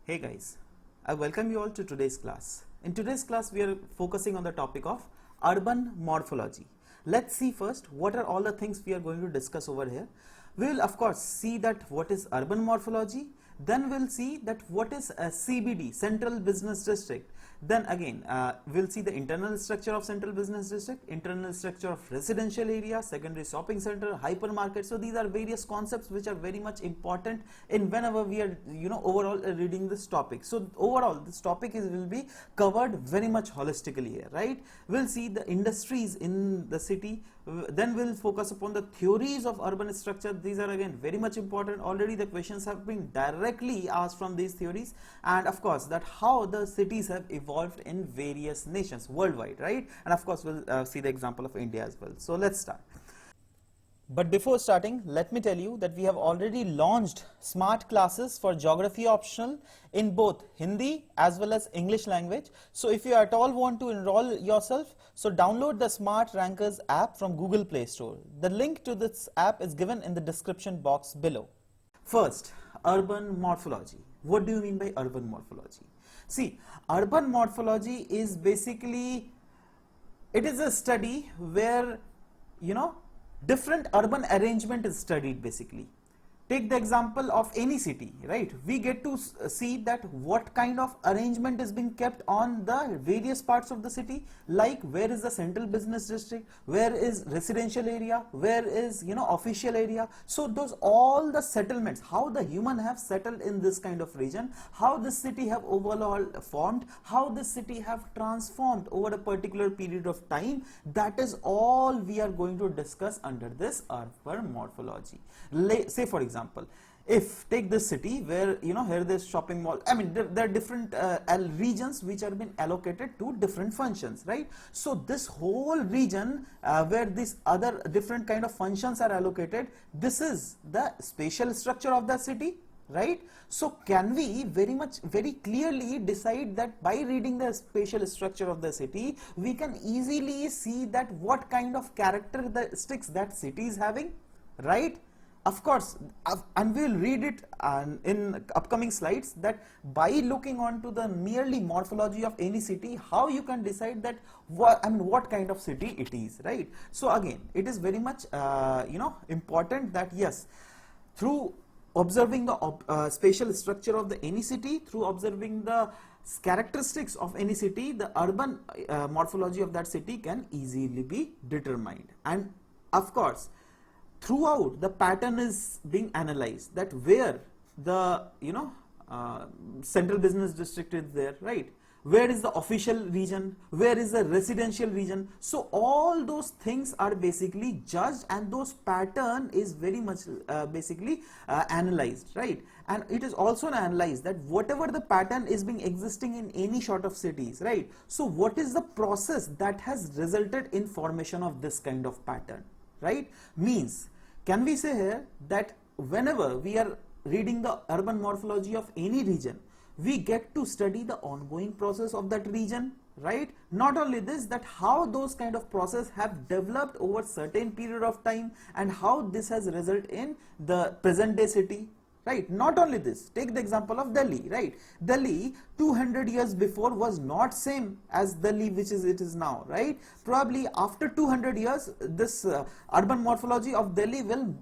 Hey guys, I welcome you all to today's class. In today's class, we are focusing on the topic of urban morphology. Let's see first what are all the things we are going to discuss over here. We will of course see that what is urban morphology, then we'll see that what is a CBD, Central Business District. Then again, we'll see the internal structure of Central Business District, internal structure of residential area, secondary shopping center, hypermarket. So these are various concepts which are very much important in whenever we are, overall reading this topic. So overall, this topic will be covered very much holistically here, right? We'll see the industries in the city. Then we'll focus upon the theories of urban structure. These are again very much important. Already the questions have been directly asked from these theories, and of course that how the cities have evolved in various nations worldwide, right? And of course we'll see the example of India as well. So let's start. But before starting, let me tell you that we have already launched smart classes for geography optional in both Hindi as well as English language. So if you at all want to enroll yourself, so download the Smart Rankers app from Google Play Store. The link to this app is given in the description box below. First, urban morphology. What do you mean by urban morphology? See, urban morphology is basically, it is a study where, different urban arrangement is studied basically. Take the example of any city, right? We get to see that what kind of arrangement is being kept on the various parts of the city, like where is the central business district, where is residential area, where is, official area. So those all the settlements, how the human have settled in this kind of region, how the city have overall formed, how the city have transformed over a particular period of time, that is all we are going to discuss under this urban morphology. Say for example, if take this city where here this shopping mall, I mean there are different regions which are been allocated to different functions, right? So this whole region where these other different kind of functions are allocated, this is the spatial structure of the city, right? So can we very clearly decide that by reading the spatial structure of the city, we can easily see that what kind of characteristics that city is having, right? Of course, and we'll read it in upcoming slides, that by looking onto the merely morphology of any city, how you can decide that what kind of city it is, right? So again, it is very much important that yes, through observing the spatial structure of any city, through observing the characteristics of any city, the urban morphology of that city can easily be determined. And of course, throughout the pattern is being analyzed, that where the central business district is there, right? Where is the official region, where is the residential region. So all those things are basically judged, and those pattern is very much analyzed, right? And it is also analyzed that whatever the pattern is being existing in any sort of cities, right? So what is the process that has resulted in formation of this kind of pattern, right? Means, can we say here that whenever we are reading the urban morphology of any region, we get to study the ongoing process of that region, right? Not only this, that how those kind of process have developed over certain period of time, and how this has resulted in the present day city, right? Not only this, take the example of Delhi, right? Delhi 200 years before was not same as Delhi which it is now, right? Probably after 200 years, this urban morphology of Delhi will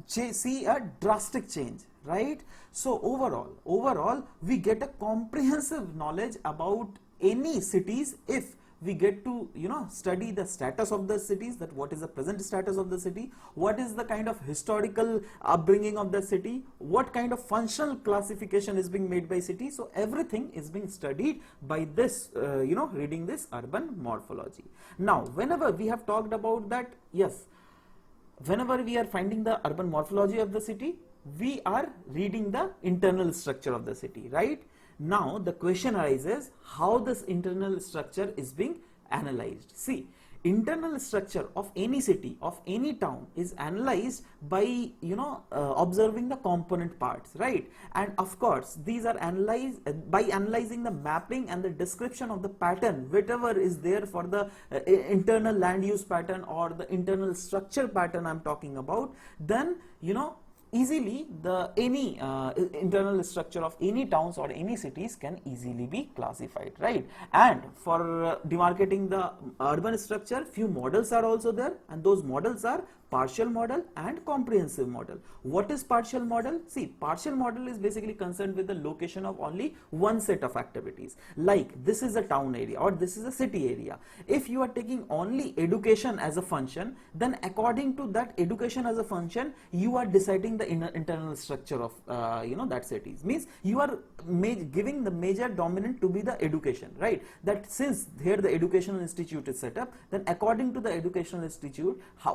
see a drastic change, right? So overall we get a comprehensive knowledge about any cities if we get to study the status of the cities, that what is the present status of the city, what is the kind of historical upbringing of the city, what kind of functional classification is being made by city. So everything is being studied by this reading this urban morphology. Now whenever we have talked about that, yes, whenever we are finding the urban morphology of the city, we are reading the internal structure of the city, right? Now the question arises, how this internal structure is being analyzed. See, internal structure of any city, of any town, is analyzed by observing the component parts, right? And of course these are analyzed by analyzing the mapping and the description of the pattern whatever is there for the internal land use pattern or the internal structure pattern I'm talking about. Then easily the any internal structure of any towns or any cities can easily be classified, right? And for demarcating the urban structure, few models are also there, and those models are partial model and comprehensive model. What is partial model? See, partial model is basically concerned with the location of only one set of activities. Like this is a town area or this is a city area. If you are taking only education as a function, then according to that education as a function, you are deciding the internal structure of that cities. Means you are giving the major dominant to be the education, right? That since here the educational institute is set up, then according to the educational institute, how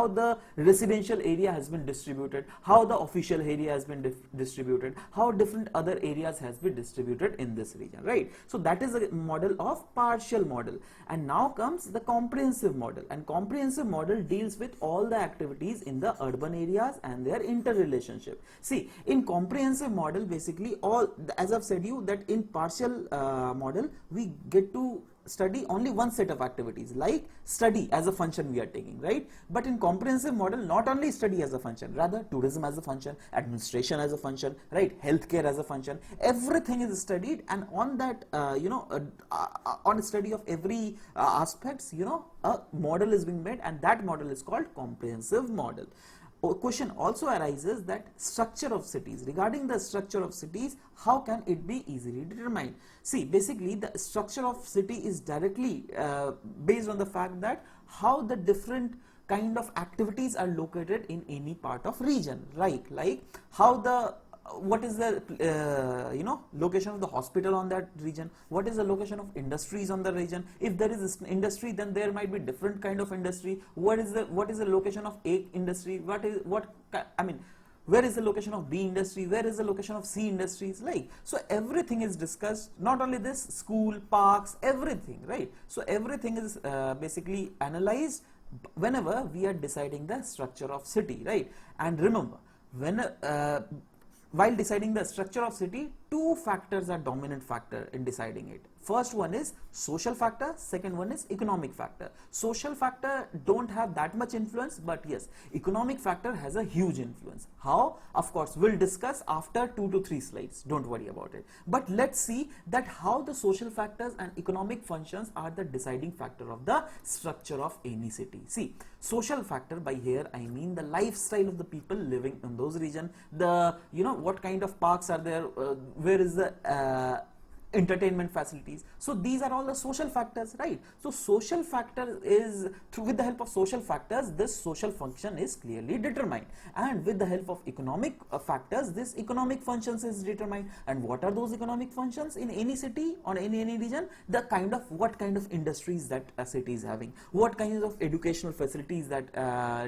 the residential area has been distributed, how the official area has been distributed, how different other areas has been distributed in this region, right? So that is a model of partial model. And now comes the comprehensive model, and comprehensive model deals with all the activities in the urban areas and their interrelationship. See, in comprehensive model, basically all, as I've said you, that in partial model we get to study only one set of activities, like study as a function we are taking, right? But in comprehensive model, not only study as a function, rather tourism as a function, administration as a function, right, healthcare as a function, everything is studied, and on that on study of every aspects, a model is being made, and that model is called comprehensive model. Question also arises that structure of cities. Regarding the structure of cities, how can it be easily determined? See, basically the structure of city is directly based on the fact that how the different kind of activities are located in any part of region, right? Like how the what is the location of the hospital on that region, what is the location of industries on the region. If there is industry, then there might be different kind of industry. What is the location of A industry, where is the location of B industry, where is the location of C industries, like, so everything is discussed. Not only this, school, parks, everything, right? So everything is basically analyzed whenever we are deciding the structure of city, right? And remember, while deciding the structure of city, two factors are dominant factor in deciding it. First one is social factor, second one is economic factor. Social factor don't have that much influence, but yes, economic factor has a huge influence. How? Of course, we'll discuss after 2 to 3 slides, don't worry about it. But let's see that how the social factors and economic functions are the deciding factor of the structure of any city. See, social factor, by here I mean the lifestyle of the people living in those regions, the what kind of parks are there, where is the entertainment facilities. So these are all the social factors, right? So social factor is, with the help of social factors, this social function is clearly determined, and with the help of economic factors, this economic functions is determined. And what are those economic functions in any city or in any region? The kind of, what kind of industries that a city is having, what kinds of educational facilities that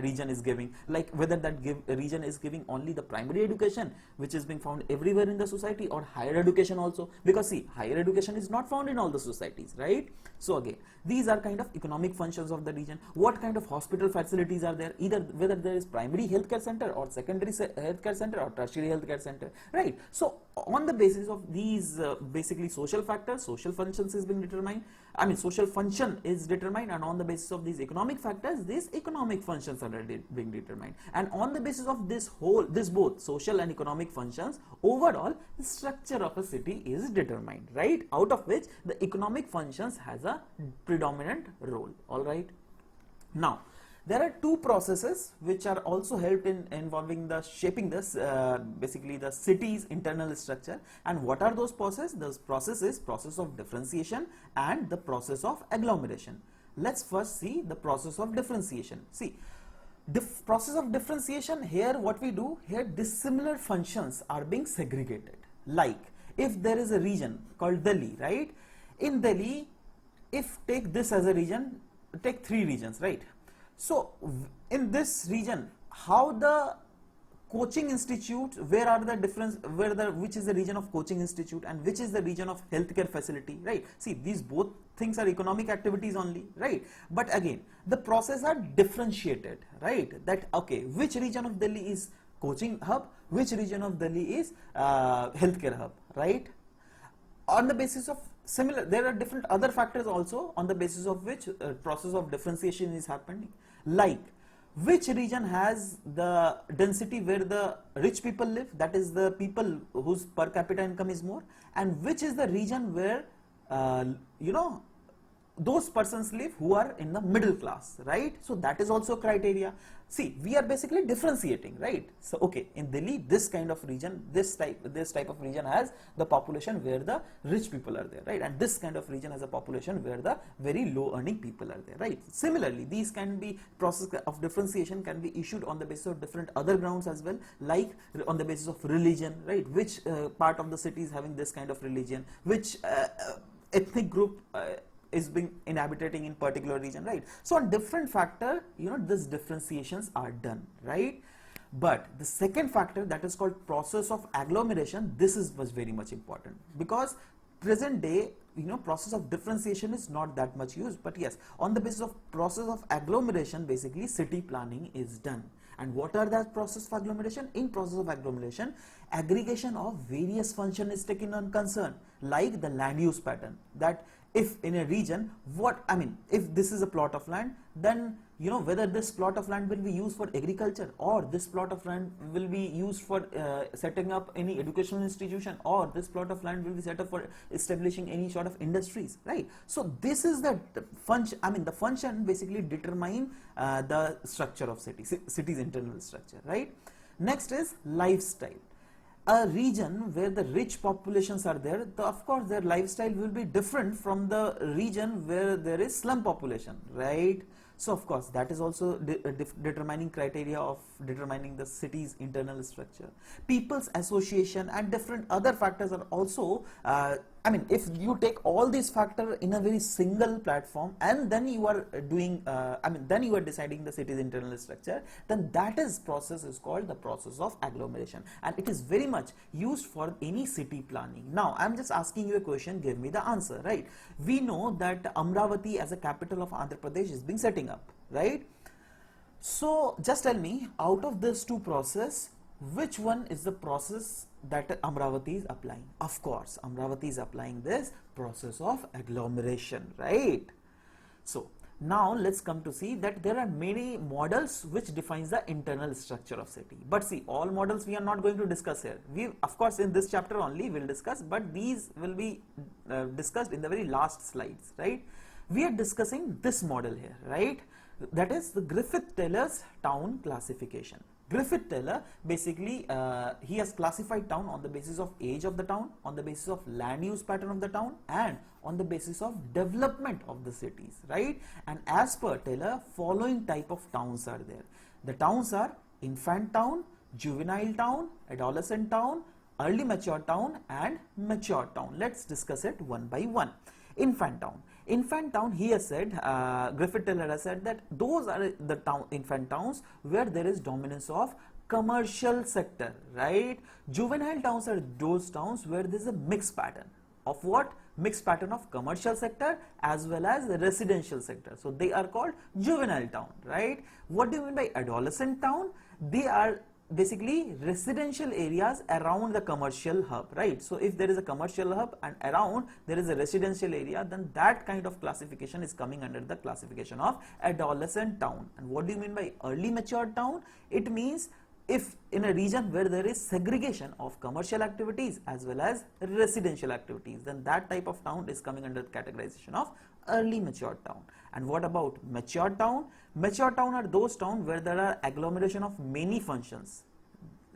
region is giving, like whether that region is giving only the primary education, which is being found everywhere in the society, or higher education also, because see, higher education is not found in all the societies, right? So again, these are kind of economic functions of the region. What kind of hospital facilities are there, either whether there is primary healthcare center or secondary healthcare center or tertiary healthcare center, right? So on the basis of these basically social factors, social functions is being determined, social function is determined, and on the basis of these economic factors, these economic functions are being determined. And on the basis of this both social and economic functions, overall the structure of a city is determined, right? Out of which the economic functions has a predominant role. All right. Now, there are two processes which are also helped in involving the shaping this basically the city's internal structure. And what are those processes? Those processes, process of differentiation and the process of agglomeration. Let's first see the process of differentiation. See, process of differentiation, here what we do, here dissimilar functions are being segregated. Like if there is a region called Delhi, right? In Delhi, if take this as a region, take 3 regions, right? So in this region, how the coaching institute, where are the difference, which is the region of coaching institute and which is the region of healthcare facility, right? See, these both things are economic activities only, right? But again, the process are differentiated, right? That okay, which region of Delhi is coaching hub, which region of Delhi is healthcare hub, right? On the basis of similar, there are different other factors also on the basis of which process of differentiation is happening. Like which region has the density where the rich people live, that is the people whose per capita income is more, and which is the region where you know, those persons live who are in the middle class, right? So that is also criteria. See, we are basically differentiating, right? So okay, in Delhi, this kind of region, this type of region has the population where the rich people are there, right? And this kind of region has a population where the very low earning people are there, right? Similarly, these can be, process of differentiation can be issued on the basis of different other grounds as well, like on the basis of religion, right? Which part of the city is having this kind of religion, which ethnic group is being inhabiting in particular region, right? So on different factor, you know, these differentiations are done, right? But the second factor, that is called process of agglomeration, this was very much important, because present day, you know, process of differentiation is not that much used, but yes, on the basis of process of agglomeration, basically city planning is done. And what are that process of agglomeration? In process of agglomeration, aggregation of various function is taken on concern, like the land use pattern, that if in a region, if this is a plot of land, then you know whether this plot of land will be used for agriculture, or this plot of land will be used for setting up any educational institution, or this plot of land will be set up for establishing any sort of industries, right? So this is the function. The function basically determine the structure of city's internal structure, right? Next is lifestyle. A region where the rich populations are there, of course their lifestyle will be different from the region where there is slum population, right? So of course that is also determining criteria of determining the city's internal structure. People's association and different other factors are also if you take all these factors in a very single platform, and then you are doing then you are deciding the city's internal structure, then that process is called the process of agglomeration, and it is very much used for any city planning. Now I'm just asking you a question, give me the answer, right? We know that Amravati as a capital of Andhra Pradesh is being setting up, right? So just tell me, out of these two process, which one is the process that Amravati is applying? Of course, Amravati is applying this process of agglomeration, right? So now let's come to see that there are many models which defines the internal structure of city. But see, all models we are not going to discuss here. We, of course, in this chapter only will discuss, but these will be discussed in the very last slides, right? We are discussing this model here, right? That is the Griffith-Taylor's town classification. Griffith-Taylor basically he has classified town on the basis of age of the town, on the basis of land use pattern of the town, and on the basis of development of the cities, right? And as per Taylor, following type of towns are there. The towns are infant town, juvenile town, adolescent town, early mature town, and mature town. Let's discuss it one by one. Infant town. Infant town, he has said, Griffith-Taylor has said that those are the infant towns where there is dominance of commercial sector, right? Juvenile towns are those towns where there is a mixed pattern of what? Mixed pattern of commercial sector as well as the residential sector. So they are called juvenile town, right? What do you mean by adolescent town? They are basically residential areas around the commercial hub, right? So if there is a commercial hub and around there is a residential area, then that kind of classification is coming under the classification of adolescent town. And what do you mean by early mature town? It means if in a region where there is segregation of commercial activities as well as residential activities, then that type of town is coming under the categorization of early mature town. And what about mature town? Mature town are those towns where there are agglomeration of many functions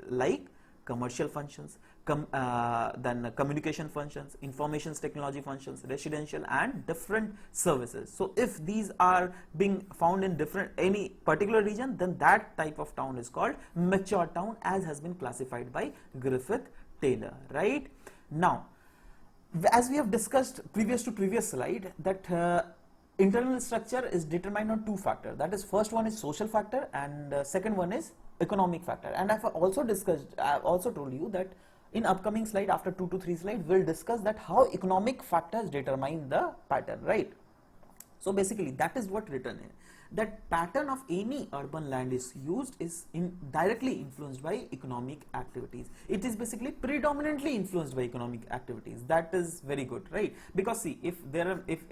like commercial functions, then communication functions, information technology functions, residential, and different services. So if these are being found in any particular region, then that type of town is called mature town, as has been classified by Griffith-Taylor, right? Now, as we have discussed previous slide, that internal structure is determined on two factors. That is, first one is social factor, and second one is economic factor. And I've also told you that in upcoming slide, after 2 to 3 slides, we'll discuss that how economic factors determine the pattern, right? So basically that is what written here. that pattern of any urban land is used is directly influenced by economic activities. It is basically predominantly influenced by economic activities. That is very good, right? Because see, if there are, if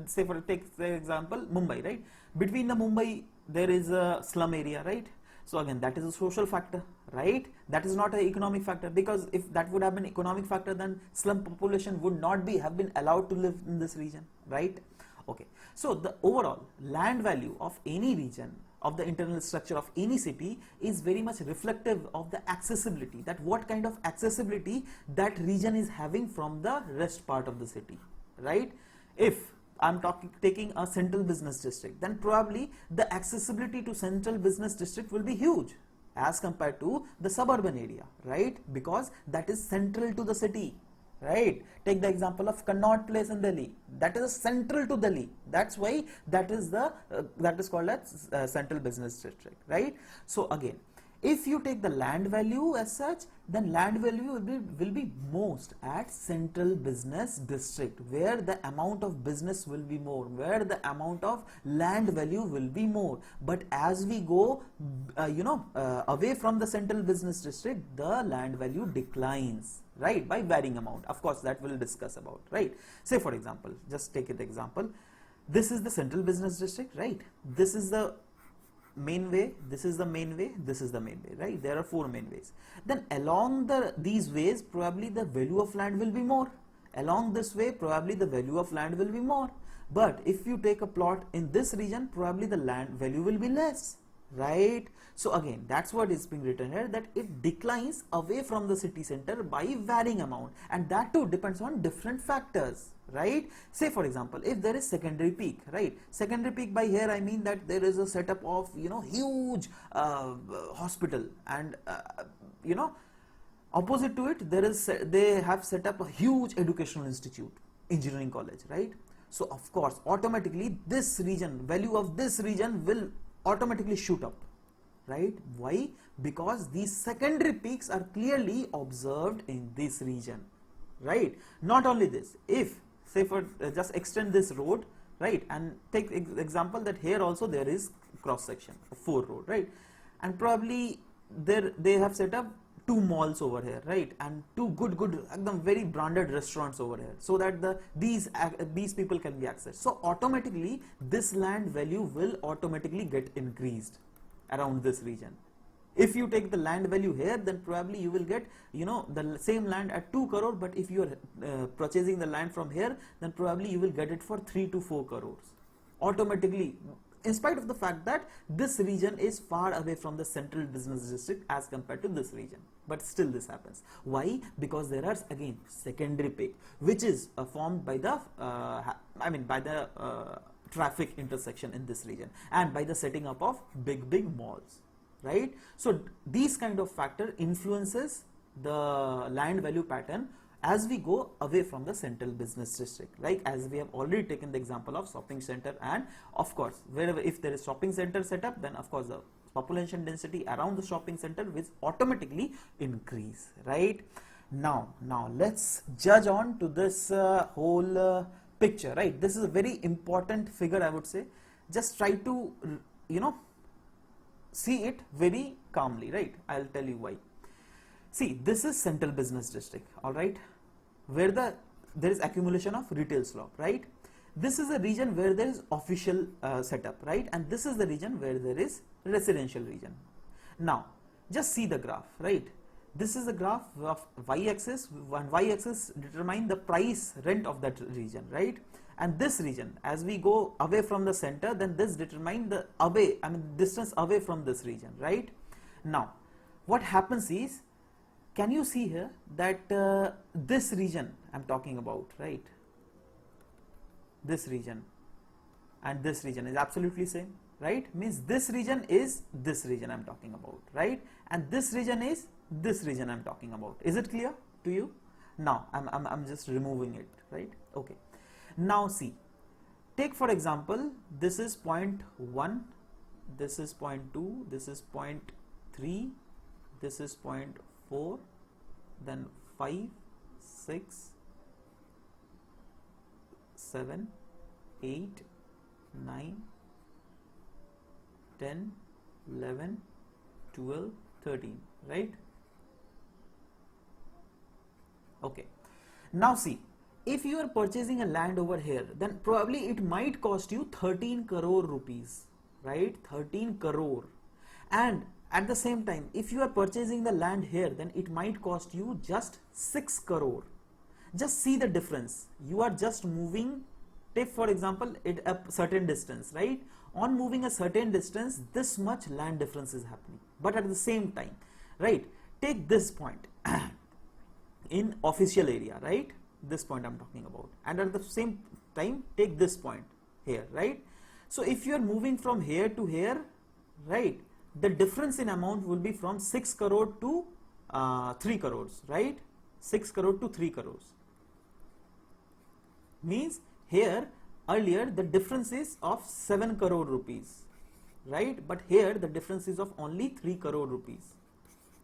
say for example Mumbai, right? Between the Mumbai there is a slum area, right? So again, that is a social factor, right? That is not an economic factor, because if that would have been economic factor, then slum population would not have been allowed to live in this region, right? Okay, so the overall land value of any region, of the internal structure of any city, is very much reflective of the accessibility, that what kind of accessibility that region is having from the rest part of the city, right? If I'm taking a central business district, then probably the accessibility to central business district will be huge as compared to the suburban area, right? Because that is central to the city, right? Take the example of Connaught Place in Delhi. That is central to Delhi. That's why that is the that is called as central business district, right? So again, if you take the land value as such, then land value will be most at central business district, where the amount of business will be more, where the amount of land value will be more. But as we go away from the central business district, the land value declines, right, by varying amount. Of course, that we'll discuss about, right? Say for example, just take it example, this is the central business district, right? This is the main way, this is the main way, this is the main way, right? There are 4 main ways. Then along these ways, probably the value of land will be more. Along this way, probably the value of land will be more. But if you take a plot in this region, probably the land value will be less, right? So again, that's what is being written here, that it declines away from the city center by varying amount, and that too depends on different factors, right? Say for example, if there is secondary peak, right? Secondary peak, by here I mean that there is a setup of huge hospital, and opposite to it they have set up a huge educational institute, engineering college, right? So of course automatically this region, value of this region will automatically shoot up, right? Why? Because these secondary peaks are clearly observed in this region, right? Not only this, if say for just extend this road, right, and take example that here also there is cross section of 4 road, right, and probably they have set up 2 malls over here, right, and 2 good very branded restaurants over here, so that these people can be accessed. So automatically this land value will automatically get increased around this region. If you take the land value here, then probably you will get the same land at 2 crore, but if you are purchasing the land from here, then probably you will get it for 3 to 4 crores automatically, in spite of the fact that this region is far away from the central business district as compared to this region. But still this happens. Why? Because there are again secondary peak, which is formed by the traffic intersection in this region, and by the setting up of big malls, right? So these kind of factor influences the land value pattern as we go away from the central business district, like as we have already taken the example of shopping center, and of course wherever if there is shopping center set up, then of course the population density around the shopping center will automatically increase, right? Now let's judge on to this whole picture, right? This is a very important figure, I would say. Just try to see it very calmly, right? I'll tell you why. See, this is central business district, all right, where there is accumulation of retail slop, right? This is a region where there is official setup, right? And this is the region where there is residential region. Now just see the graph, right? This is the graph of y-axis, and y-axis determine the price rent of that region, right? And this region, as we go away from the center, then this determine the distance away from this region, right? Now what happens is, can you see here that this region I'm talking about, right? This region and this region is absolutely same, right? Means this region is this region I'm talking about, right? And this region is this region I'm talking about. Is it clear to you? Now I'm just removing it, right? Okay. Now see, take for example, this is point 1, this is point 2, this is point 3, this is point 4, then 5, 6, 7, 8, 9, 10, 11, 12, 13, right? Okay. Now see, if you are purchasing a land over here, then probably it might cost you 13 crore rupees, right? 13 crore. And at the same time, if you are purchasing the land here, then it might cost you just 6 crore. Just see the difference. You are just moving, take for example, a certain distance, right? On moving a certain distance, this much land difference is happening. But at the same time, right? Take this point in official area, right? This point I'm talking about. And at the same time, take this point here, right? So if you are moving from here to here, right? The difference in amount will be from 6 crore to 3 crores, right? 6 crore to 3 crores. Means here earlier the difference is of 7 crore rupees, right? But here the difference is of only 3 crore rupees.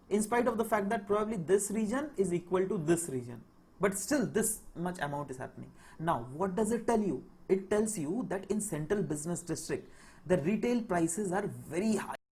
In spite of the fact that probably this region is equal to this region, but still this much amount is happening. Now what does it tell you? It tells you that in central business district the retail prices are very high.